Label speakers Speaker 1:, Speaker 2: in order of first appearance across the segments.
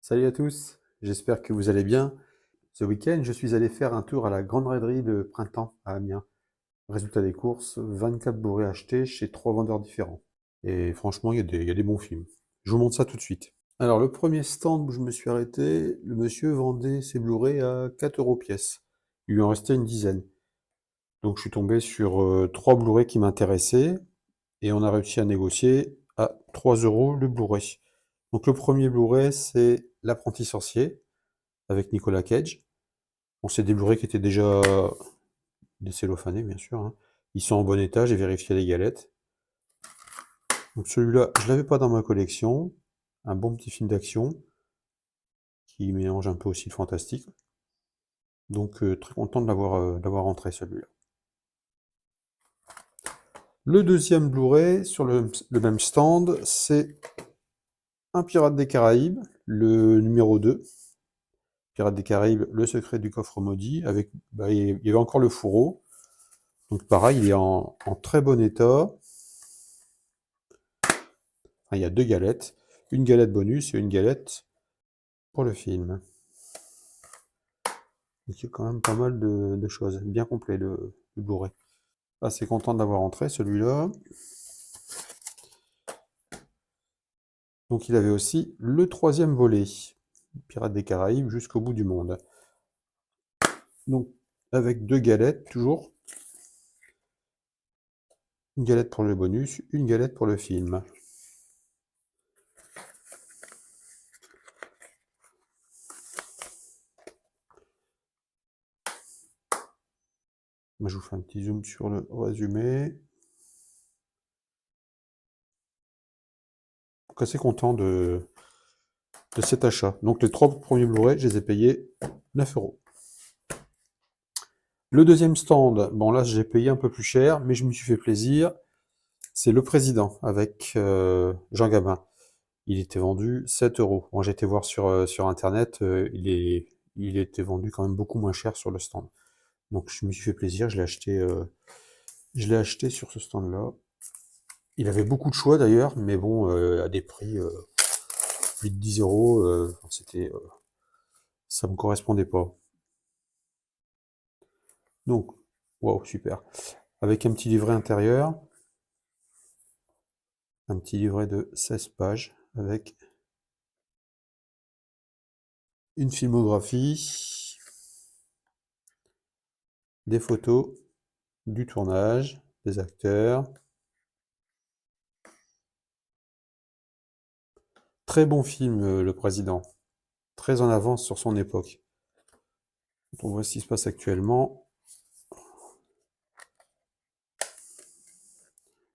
Speaker 1: Salut à tous, j'espère que vous allez bien. Ce week-end, je suis allé faire un tour à la grande raiderie de Printemps à Amiens. Résultat des courses, 24 Blu-ray achetés chez 3 vendeurs différents. Et franchement, il y a des bons films. Je vous montre ça tout de suite. Alors, le premier stand où je me suis arrêté, le monsieur vendait ses Blu-ray à 4 euros pièce. Il lui en restait une dizaine. Donc, je suis tombé sur 3 Blu-ray qui m'intéressaient et on a réussi à négocier à 3 euros le Blu-ray. Donc, le premier Blu-ray, c'est L'Apprenti sorcier avec Nicolas Cage. On s'est des Blu-ray qui étaient déjà décellophanés, bien sûr, hein. Ils sont en bon état, j'ai vérifié les galettes. Donc celui-là, je l'avais pas dans ma collection. Un bon petit film d'action qui mélange un peu aussi le fantastique. Donc très content de l'avoir rentré celui-là. Le deuxième Blu-ray sur le même stand, c'est un Pirate des Caraïbes, le numéro 2. Pirate des Caraïbes, le secret du coffre maudit, avec il y avait encore le fourreau. Donc pareil, il est en très bon état. Enfin, il y a deux galettes, une galette bonus et une galette pour le film. Donc il y a quand même pas mal de choses, bien complet le Blu-ray. Assez content de l'avoir entré celui-là. Donc il avait aussi le troisième volet, Pirates des Caraïbes jusqu'au bout du monde. Donc avec deux galettes toujours. Une galette pour le bonus, une galette pour le film. Moi, je vous fais un petit zoom sur le résumé. Donc assez content de cet achat. Donc les trois premiers Blu-ray, je les ai payés 9 euros. Le deuxième stand, bon là j'ai payé un peu plus cher, mais je me suis fait plaisir. C'est Le Président avec Jean Gabin. Il était vendu 7 euros. Moi j'ai été voir sur internet, il était vendu quand même beaucoup moins cher sur le stand. Donc je me suis fait plaisir, je l'ai acheté sur ce stand-là. Il avait beaucoup de choix d'ailleurs, mais bon, à des prix plus de 10 euros, ça me correspondait pas. Donc, waouh, super. Avec un petit livret intérieur, un petit livret de 16 pages avec une filmographie, des photos, du tournage, des acteurs. Très bon film, Le Président. Très en avance sur son époque. Quand on voit ce qui se passe actuellement.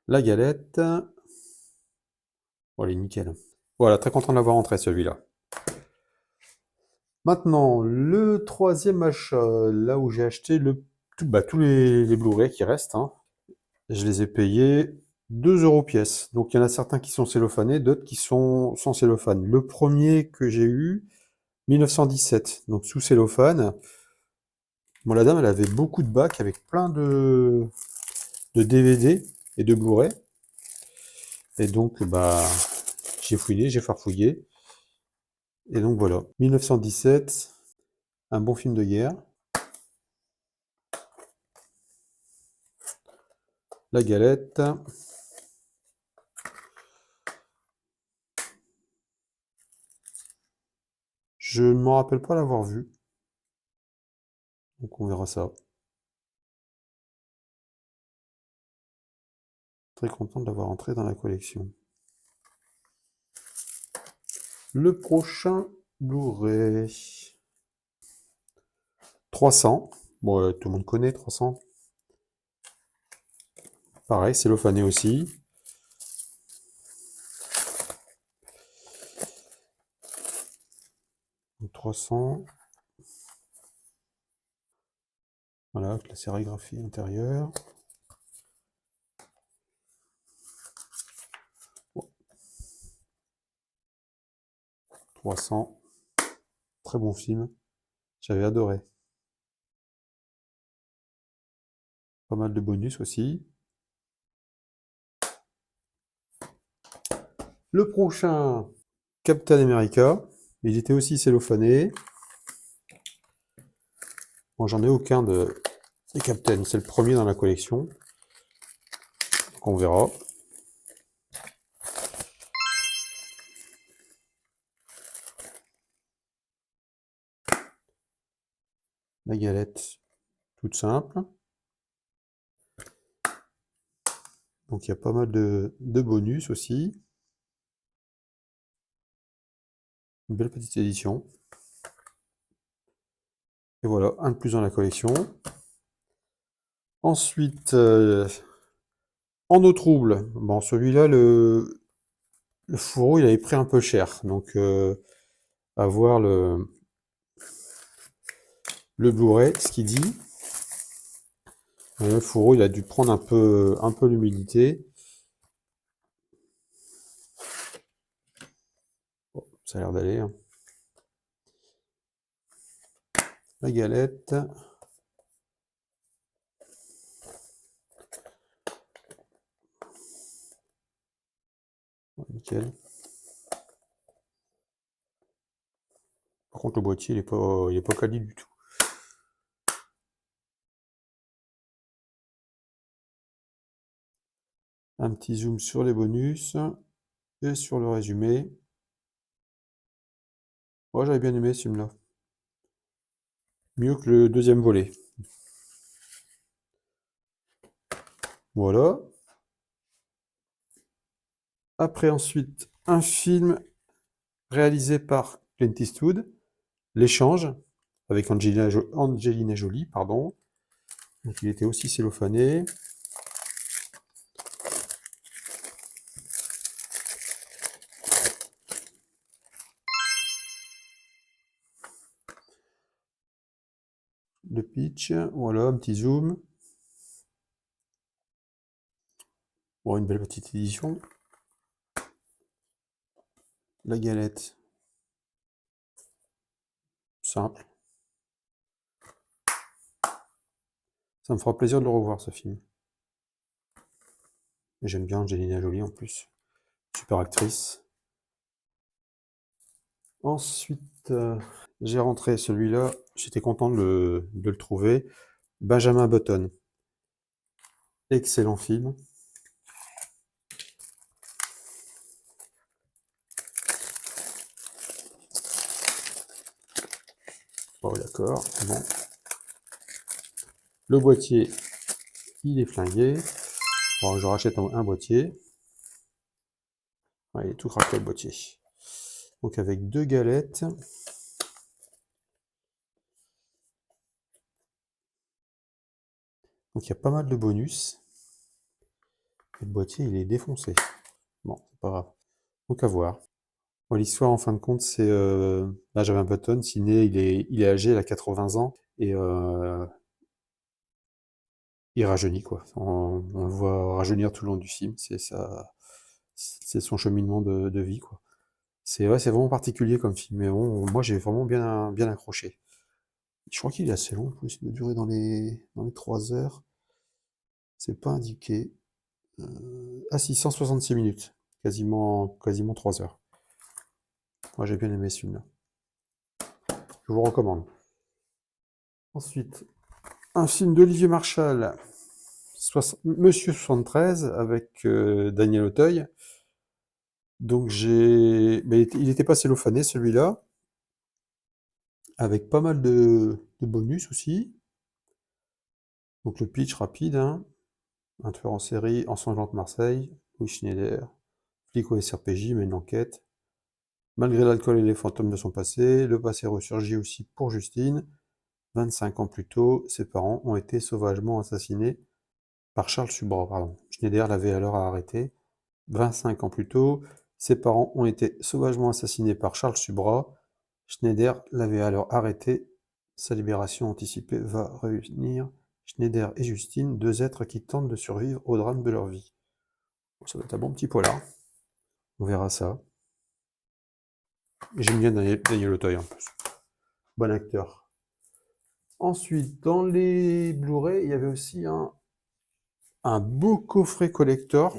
Speaker 1: La galette. Oh, elle est nickel. Voilà, très content de l'avoir entré celui-là. Maintenant, le troisième achat, là où j'ai acheté tous les Blu-ray qui restent, hein. Je les ai payés 2 euros pièce. Donc il y en a certains qui sont cellophanés, d'autres qui sont sans cellophane. Le premier que j'ai eu, 1917, donc sous cellophane. Bon, la dame, elle avait beaucoup de bacs avec plein de DVD et de Blu-ray. Et donc, j'ai fouillé, j'ai farfouillé. Et donc voilà, 1917, un bon film de guerre. La galette. Je ne m'en rappelle pas l'avoir vu. Donc on verra ça. Très content de l'avoir entré dans la collection. Le prochain Blu-ray. 300. Bon, tout le monde connaît 300. Pareil, cellophané aussi. Donc 300. Voilà, avec la sérigraphie intérieure. Bon, 300. Très bon film. J'avais adoré. Pas mal de bonus aussi. Le prochain, Captain America. Mais il était aussi cellophané. Bon, j'en ai aucun des Captain. C'est le premier dans la collection. Donc on verra. La galette, toute simple. Donc il y a pas mal de bonus aussi. Une belle petite édition. Et voilà, un de plus dans la collection. Ensuite, en eau trouble. Bon, celui-là, le fourreau, il avait pris un peu cher. Donc, à voir le Blu-ray, ce qu'il dit. Le fourreau, il a dû prendre un peu l'humidité. Bon, ça a l'air d'aller, hein. La galette. Ouais, nickel. Par contre, le boîtier, il est pas quali du tout. Un petit zoom sur les bonus et sur le résumé. Moi, j'avais bien aimé ce film-là. Mieux que le deuxième volet. Voilà. Après, ensuite, un film réalisé par Clint Eastwood, L'échange, avec Angelina Jolie, pardon. Donc, il était aussi cellophané. Le pitch, voilà, un petit zoom. Bon, une belle petite édition. La galette, simple. Ça me fera plaisir de le revoir, ce film. J'aime bien Angelina Jolie en plus. Super actrice. Ensuite, j'ai rentré celui-là. J'étais content de le trouver. Benjamin Button. Excellent film. Bon, d'accord. Bon. Le boîtier, il est flingué. Bon, je rachète un boîtier. Ouais, il est tout craqué le boîtier. Donc avec deux galettes. Donc il y a pas mal de bonus. Et le boîtier, il est défoncé. Bon, c'est pas grave. Donc à voir. Bon, l'histoire, en fin de compte, c'est Benjamin Button, ciné, il est âgé, il a 80 ans, et il rajeunit, quoi. On le voit rajeunir tout le long du film, c'est son cheminement de vie, quoi. C'est ouais, c'est vraiment particulier comme film, mais bon, moi j'ai vraiment bien accroché. Je crois qu'il est assez long, en plus, il doit durer dans les 3 heures. C'est pas indiqué. Ah si, 166 minutes, quasiment 3 heures. Moi j'ai bien aimé ce film-là. Je vous recommande. Ensuite, un film d'Olivier Marchal, Monsieur 73, avec Daniel Auteuil. Donc mais il était pas cellophané celui-là, avec pas mal de bonus aussi. Donc le pitch rapide, hein. Un tueur en série ensanglante Marseille, Louis Schneider, flic au SRPJ mène l'enquête. Malgré l'alcool et les fantômes de son passé, le passé ressurgit aussi pour Justine. 25 ans plus tôt, ses parents ont été sauvagement assassinés par Charles Subra, pardon. Schneider l'avait alors arrêté. 25 ans plus tôt, ses parents ont été sauvagement assassinés par Charles Subra. Schneider l'avait alors arrêté. Sa libération anticipée va réunir Schneider et Justine, deux êtres qui tentent de survivre au drame de leur vie. Ça doit être un bon petit polar. On verra ça. J'aime bien Daniel Auteuil en plus. Bon acteur. Ensuite, dans les Blu-ray, il y avait aussi un beau coffret collector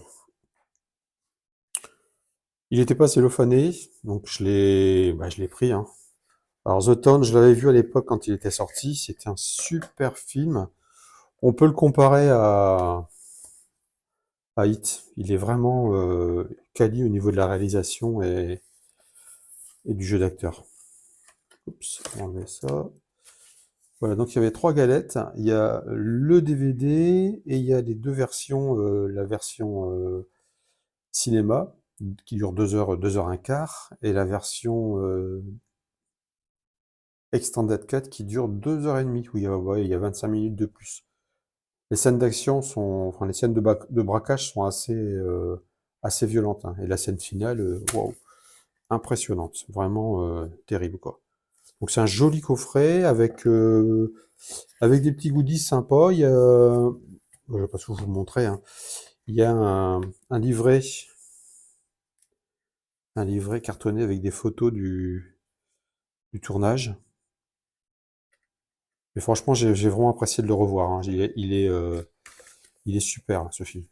Speaker 1: Il n'était pas cellophané, donc je l'ai pris, hein. Alors The Town, je l'avais vu à l'époque quand il était sorti, c'était un super film. On peut le comparer à Hit. Il est vraiment quali au niveau de la réalisation et du jeu d'acteur. Oups, on va enlever ça. Voilà, donc il y avait 3 galettes. Il y a le DVD et il y a les 2 versions, la version cinéma qui dure 2 heures un quart, et la version Extended Cut qui dure 2 heures et demie, où il y a 25 minutes de plus. Les scènes d'action enfin les scènes de braquage sont assez violentes, hein. Et la scène finale, waouh, impressionnante, vraiment terrible quoi. Donc c'est un joli coffret avec des petits goodies sympas. Je vais pas tout vous montrer, hein. Il y a un livret cartonné avec des photos du tournage. Mais franchement, j'ai vraiment apprécié de le revoir, hein. Il est super, ce film.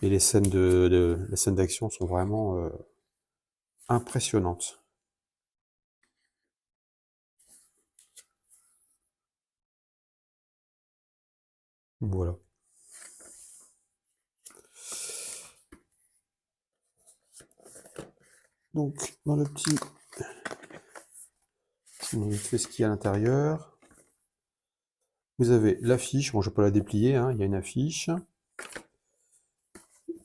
Speaker 1: Et les scènes d'action sont vraiment impressionnantes. Voilà. Donc, je vous fais ce qu'il y a à l'intérieur. Vous avez l'affiche. Bon, je vais pas la déplier, hein. Il y a une affiche.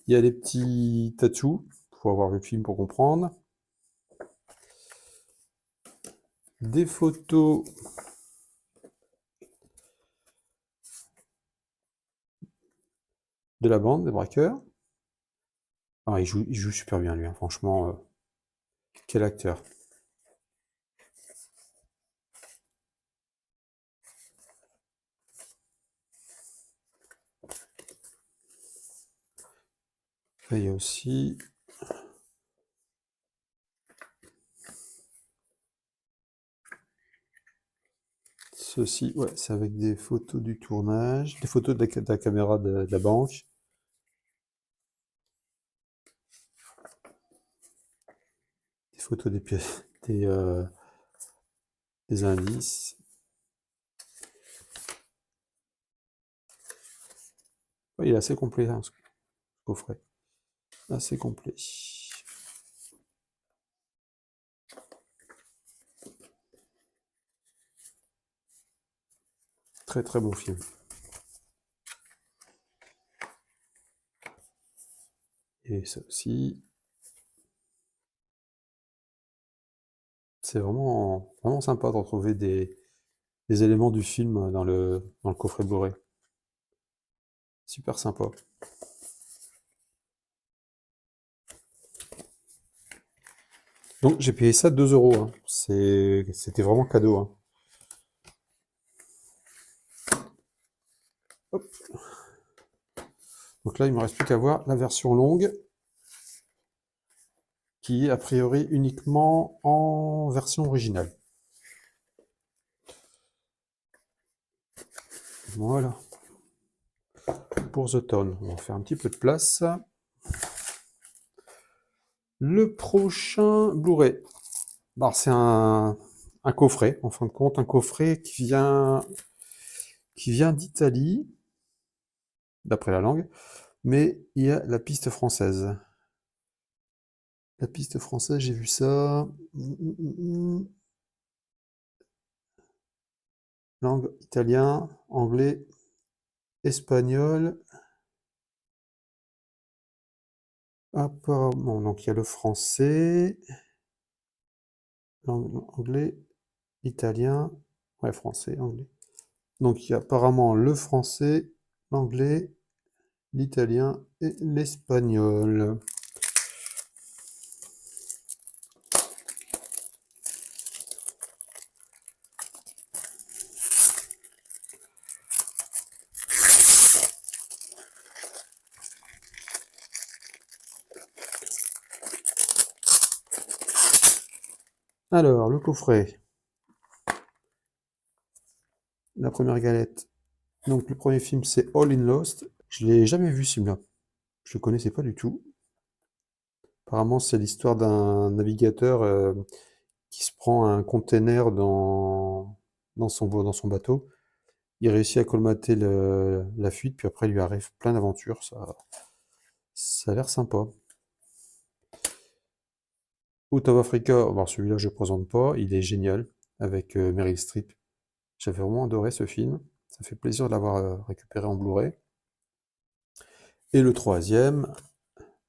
Speaker 1: Il y a les petits tatous. Faut avoir vu le film pour comprendre. Des photos de la bande, des braqueurs. Ah, il joue super bien, lui, hein. Franchement, quel acteur. Là, il y a aussi ceci. Ouais, c'est avec des photos du tournage, des photos de la caméra de la banque, des photos des pièces, des indices. Ouais, il est assez complet, hein, ce coffret. Assez complet. Très très bon film. Et ça aussi, c'est vraiment, vraiment sympa de retrouver des éléments du film dans le coffret Blu-ray. Super sympa. Donc j'ai payé ça 2 euros, hein. C'était vraiment cadeau, hein. Hop. Donc là, il me reste plus qu'à voir la version longue, qui est a priori uniquement en version originale. Voilà, pour The Town. On va faire un petit peu de place. Le prochain Blu-ray. Alors, c'est un coffret, en fin de compte, un coffret qui vient d'Italie, d'après la langue, mais il y a la piste française. La piste française, j'ai vu ça. Langue italien, anglais, espagnol. Apparemment, donc il y a le français, anglais, italien, ouais, français, anglais. Donc il y a apparemment le français, l'anglais, l'italien et l'espagnol. Alors, le coffret, la première galette. Donc le premier film c'est All in Lost. Je l'ai jamais vu celui-là. Je le connaissais pas du tout. Apparemment, c'est l'histoire d'un navigateur qui se prend un container dans son bateau. Il réussit à colmater la fuite, puis après, il lui arrive plein d'aventures. Ça a l'air sympa. Out of Africa, bon, celui-là, je ne présente pas. Il est génial, avec Meryl Streep. J'avais vraiment adoré ce film. Ça fait plaisir de l'avoir récupéré en Blu-ray. Et le troisième,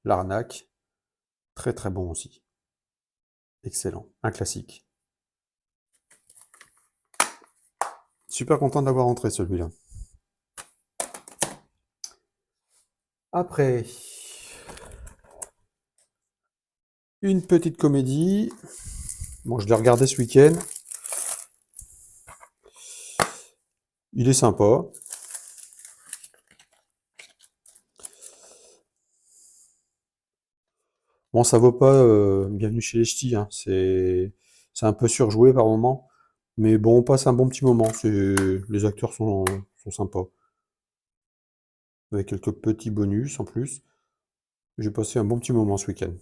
Speaker 1: L'Arnaque. Très très bon aussi. Excellent. Un classique. Super content de l'avoir rentré celui-là. Après, une petite comédie. Bon, je l'ai regardé ce week-end. Il est sympa. Bon, ça vaut pas Bienvenue chez les Ch'tis, hein. C'est un peu surjoué par moment. Mais bon, on passe un bon petit moment. Les acteurs sont sympas. Avec quelques petits bonus en plus. J'ai passé un bon petit moment ce week-end.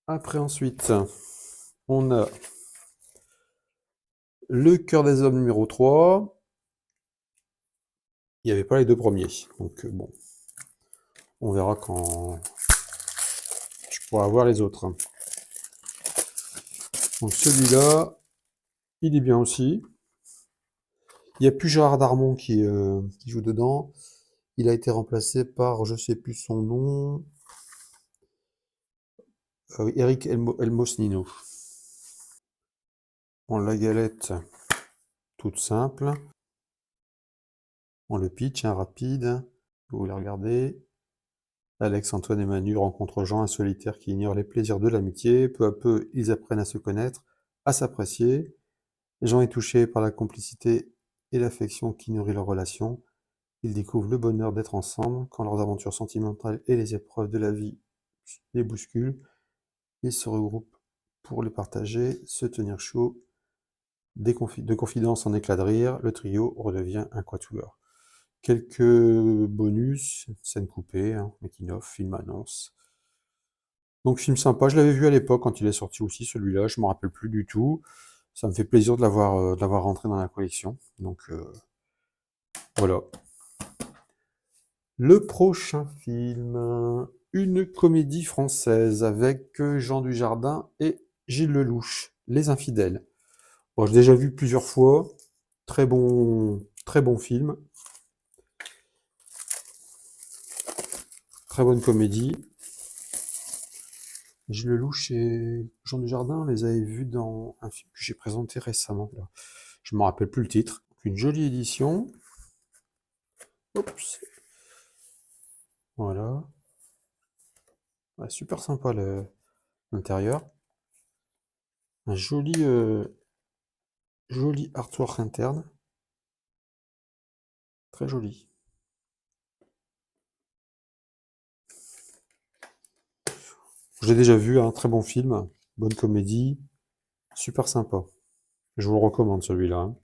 Speaker 1: Après, ensuite, on a Le Cœur des Hommes numéro 3. Il n'y avait pas les deux premiers. Donc, bon, on verra quand je pourrai avoir les autres. Donc, celui-là, il est bien aussi. Il n'y a plus Gérard Darmon qui joue dedans. Il a été remplacé par, je sais plus son nom, Eric Elmosnino. Bon, la galette, toute simple. Bon, le pitch, hein, rapide. Vous voulez regarder. Alex, Antoine et Manu rencontrent Jean, un solitaire qui ignore les plaisirs de l'amitié. Peu à peu, ils apprennent à se connaître, à s'apprécier. Jean est touché par la complicité et l'affection qui nourrit leur relation. Ils découvrent le bonheur d'être ensemble quand leurs aventures sentimentales et les épreuves de la vie les bousculent. Ils se regroupent pour les partager, se tenir chaud. De confidence en éclats de rire, le trio redevient un quatuor. Quelques bonus, scènes coupées, hein, making-of, film annonce. Donc film sympa, je l'avais vu à l'époque quand il est sorti aussi celui-là, je me rappelle plus du tout. Ça me fait plaisir de l'avoir rentré dans la collection. Donc voilà. Le prochain film, une comédie française avec Jean Dujardin et Gilles Lelouch, Les Infidèles. Bon, j'ai déjà vu plusieurs fois. Très bon film, très bonne comédie. Gilles Lelouch et Jean Dujardin, on les avait vus dans un film que j'ai présenté récemment, là. Je ne me rappelle plus le titre. Une jolie édition. Oups. Voilà. Ouais, super sympa l'intérieur. Un joli artwork interne. Très joli. J'ai déjà vu un très bon film, bonne comédie, super sympa. Je vous le recommande celui-là, hein.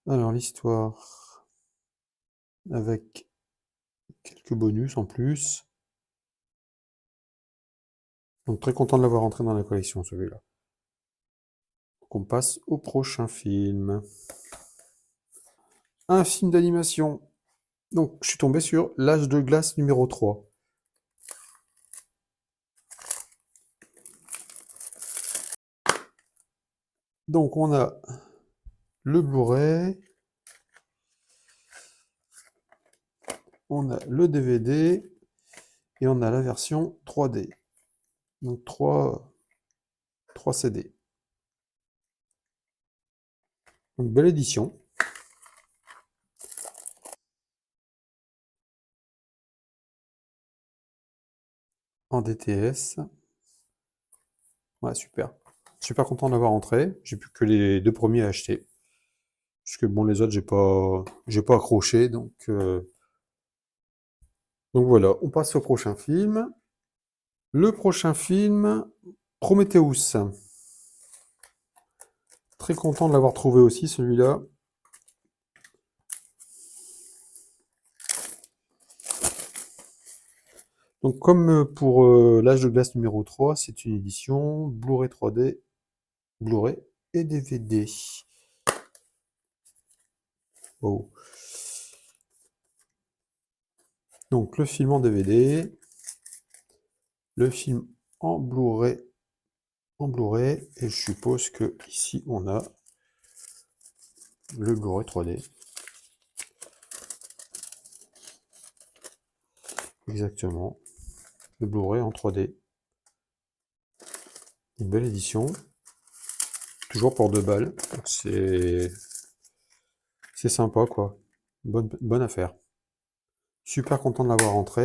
Speaker 1: Alors l'histoire, avec quelques bonus en plus. Donc très content de l'avoir entré dans la collection celui-là. Donc on passe au prochain film. Un film d'animation. Donc je suis tombé sur L'Âge de glace numéro 3. Donc on a le Blu-ray, on a le DVD et on a la version 3D. Donc 3 CD. Donc belle édition. En DTS. Ouais, super. Super content d'avoir entré. J'ai plus que les deux premiers à acheter. Puisque bon, les autres, j'ai pas accroché. Donc voilà, on passe au prochain film. Le prochain film, Prometheus. Très content de l'avoir trouvé aussi, celui-là. Donc, comme pour l'Âge de glace numéro 3, c'est une édition Blu-ray 3D, Blu-ray et DVD. Oh. Donc, le film en DVD, le film en Blu-ray, et je suppose que ici on a le Blu-ray 3D. Exactement. Le Blu-ray en 3D. Une belle édition. Toujours pour 2 balles. C'est sympa quoi. Bonne affaire. Super content de l'avoir rentré.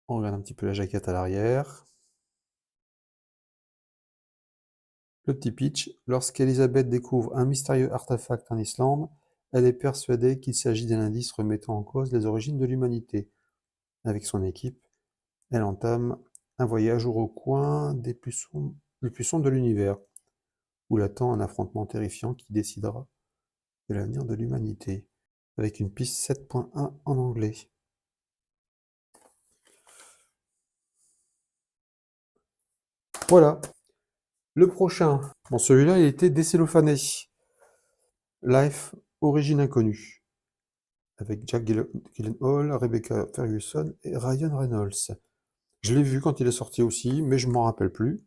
Speaker 1: On regarde un petit peu la jaquette à l'arrière. Le petit pitch. Lorsqu'Elisabeth découvre un mystérieux artefact en Islande, elle est persuadée qu'il s'agit d'un indice remettant en cause les origines de l'humanité. Avec son équipe, elle entame un voyage au recoin les plus sombres de l'univers, où l'attend un affrontement terrifiant qui décidera de l'avenir de l'humanité, avec une piste 7.1 en anglais. Voilà. Le prochain. Bon, celui-là, il était décellophané. Life, origine inconnue. Avec Jack Gyllenhaal, Rebecca Ferguson et Ryan Reynolds. Je l'ai vu quand il est sorti aussi, mais je m'en rappelle plus.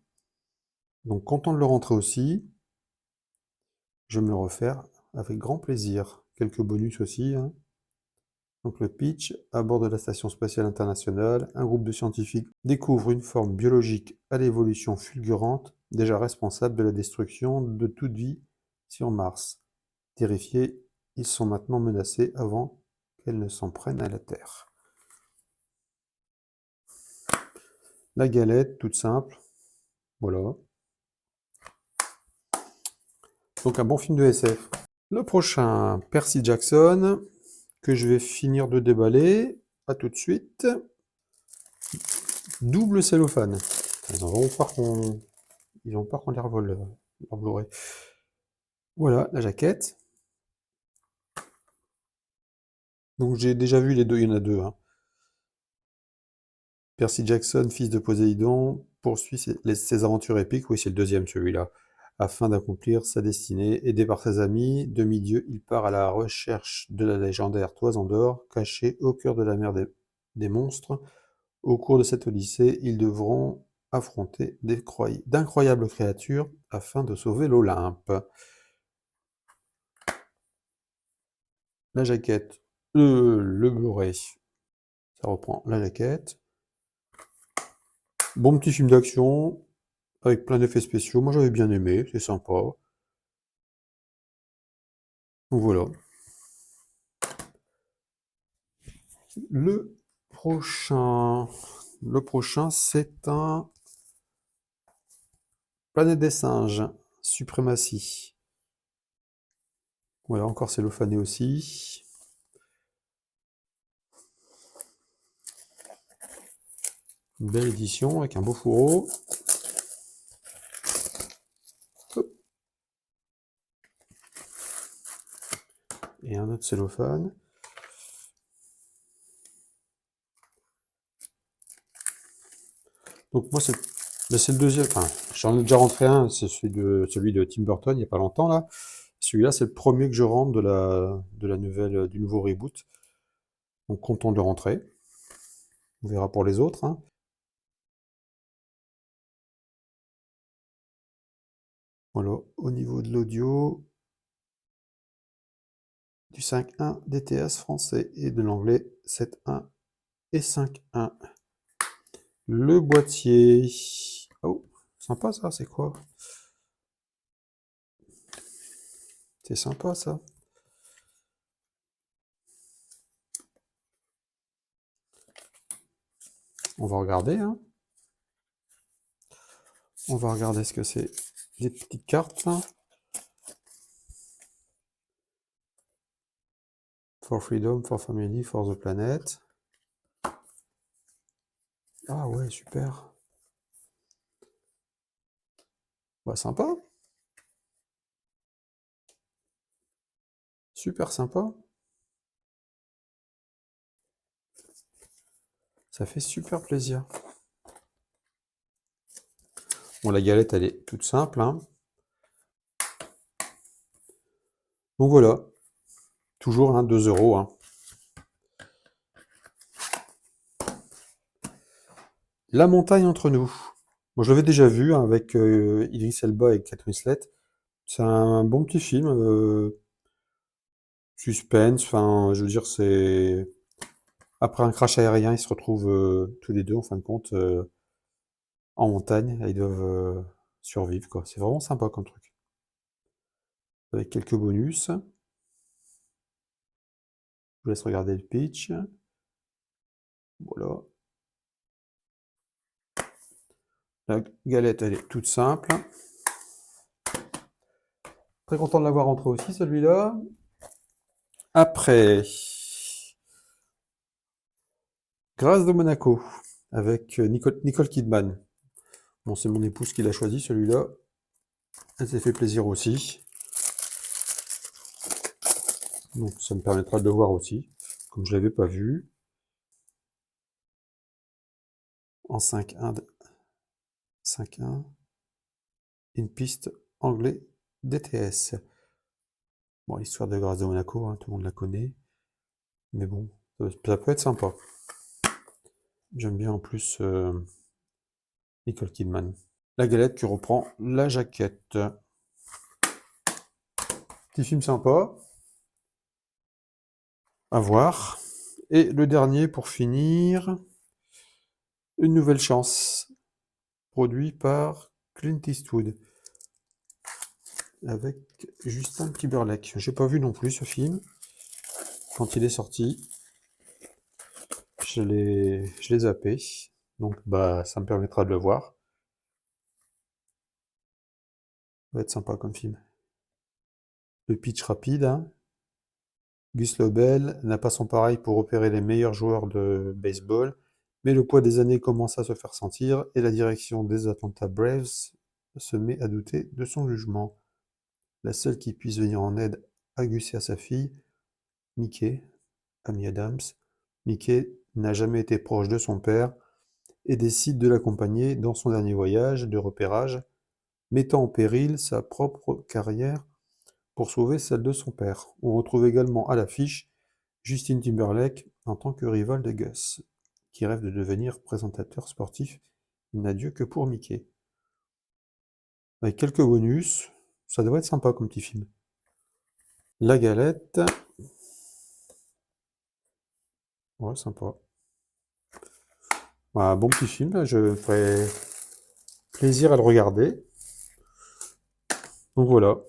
Speaker 1: Donc content de le rentrer aussi. Je vais me le refaire avec grand plaisir. Quelques bonus aussi, hein. Donc le pitch, à bord de la Station spatiale internationale, un groupe de scientifiques découvre une forme biologique à l'évolution fulgurante, déjà responsable de la destruction de toute vie sur Mars. Terrifiés, ils sont maintenant menacés avant qu'elle ne s'en prenne à la Terre. La galette, toute simple. Voilà. Donc un bon film de SF. Le prochain, Percy Jackson, que je vais finir de déballer. À tout de suite. Double cellophane. Ils ont peur qu'on les revole, leur Blu-ray. Voilà, la jaquette. Donc j'ai déjà vu les deux, il y en a deux, hein. Percy Jackson, fils de Poséidon, poursuit ses aventures épiques, oui c'est le deuxième celui-là, afin d'accomplir sa destinée. Aidé par ses amis, demi-dieu, il part à la recherche de la légendaire Toison d'Or, cachée au cœur de la mer des monstres. Au cours de cette odyssée, ils devront affronter d'incroyables créatures afin de sauver l'Olympe. La jaquette, le Blu-ray, ça reprend la jaquette. Bon petit film d'action, avec plein d'effets spéciaux. Moi j'avais bien aimé, c'est sympa. Donc voilà. Le prochain, le prochain, c'est un Planète des singes, Suprématie. Voilà, encore cellophané aussi. Une belle édition avec un beau fourreau. Et un autre cellophane. Donc moi c'est le deuxième, enfin j'en ai déjà rentré un, c'est celui de Tim Burton il n'y a pas longtemps là. Celui-là c'est le premier que je rentre de la nouvelle, du nouveau reboot. Donc content de le rentrer. On verra pour les autres, hein. Voilà, au niveau de l'audio, du 5.1 DTS français et de l'anglais 7.1 et 5.1. Le boîtier. Oh, sympa ça, c'est quoi? C'est sympa ça. On va regarder, hein. On va regarder ce que c'est. Des petites cartes là. For Freedom, for Family, for the Planet. Ah ouais, super. Ouais, sympa. Super sympa. Ça fait super plaisir. Bon, la galette, elle est toute simple, hein. Donc voilà, toujours hein, 2 euros, hein. La montagne entre nous. Bon, je l'avais déjà vu hein, avec Idris Elba et Kate Winslet. C'est un bon petit film, suspense, enfin, je veux dire, c'est... Après un crash aérien, ils se retrouvent tous les deux, en fin de compte, en montagne, et ils doivent survivre, quoi. C'est vraiment sympa comme truc. Avec quelques bonus. Je vous laisse regarder le pitch. Voilà. La galette, elle est toute simple. Très content de l'avoir rentré aussi, celui-là. Après, Grâce de Monaco, avec Nicole Kidman. Bon, c'est mon épouse qui l'a choisi, celui-là. Elle s'est fait plaisir aussi. Donc, ça me permettra de le voir aussi, comme je ne l'avais pas vu. En 5-1, 5-1. Une piste anglais DTS. Bon, l'histoire de Grâce de Monaco, hein, tout le monde la connaît. Mais bon, ça peut être sympa. J'aime bien en plus Nicole Kidman. La galette qui reprend la jaquette. Petit film sympa. À voir. Et le dernier pour finir, Une nouvelle chance, produit par Clint Eastwood, avec Justin Timberlake. J'ai pas vu non plus ce film quand il est sorti. Je l'ai zappé. Donc bah ça me permettra de le voir. Ça va être sympa comme film. Le pitch rapide, hein. Gus Lobel n'a pas son pareil pour repérer les meilleurs joueurs de baseball, mais le poids des années commence à se faire sentir et la direction des Atlanta Braves se met à douter de son jugement. La seule qui puisse venir en aide à Gus et à sa fille, Mickey, Amy Adams. Mickey n'a jamais été proche de son père et décide de l'accompagner dans son dernier voyage de repérage, mettant en péril sa propre carrière pour sauver celle de son père. On retrouve également à l'affiche Justin Timberlake en tant que rival de Gus, qui rêve de devenir présentateur sportif. Il n'a Dieu que pour Mickey. Avec quelques bonus, ça devrait être sympa comme petit film. La galette. Ouais, sympa. Un bon petit film, je me ferai plaisir à le regarder. Donc voilà.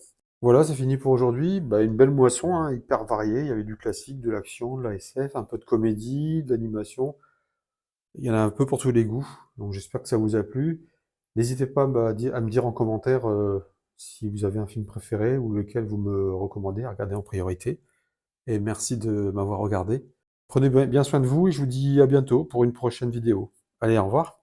Speaker 1: Voilà, c'est fini pour aujourd'hui. Bah, une belle moisson, hein, hyper variée. Il y avait du classique, de l'action, de la SF, un peu de comédie, de l'animation. Il y en a un peu pour tous les goûts. Donc j'espère que ça vous a plu. N'hésitez pas bah, à me dire en commentaire si vous avez un film préféré ou lequel vous me recommandez à regarder en priorité. Et merci de m'avoir regardé. Prenez bien soin de vous et je vous dis à bientôt pour une prochaine vidéo. Allez, au revoir.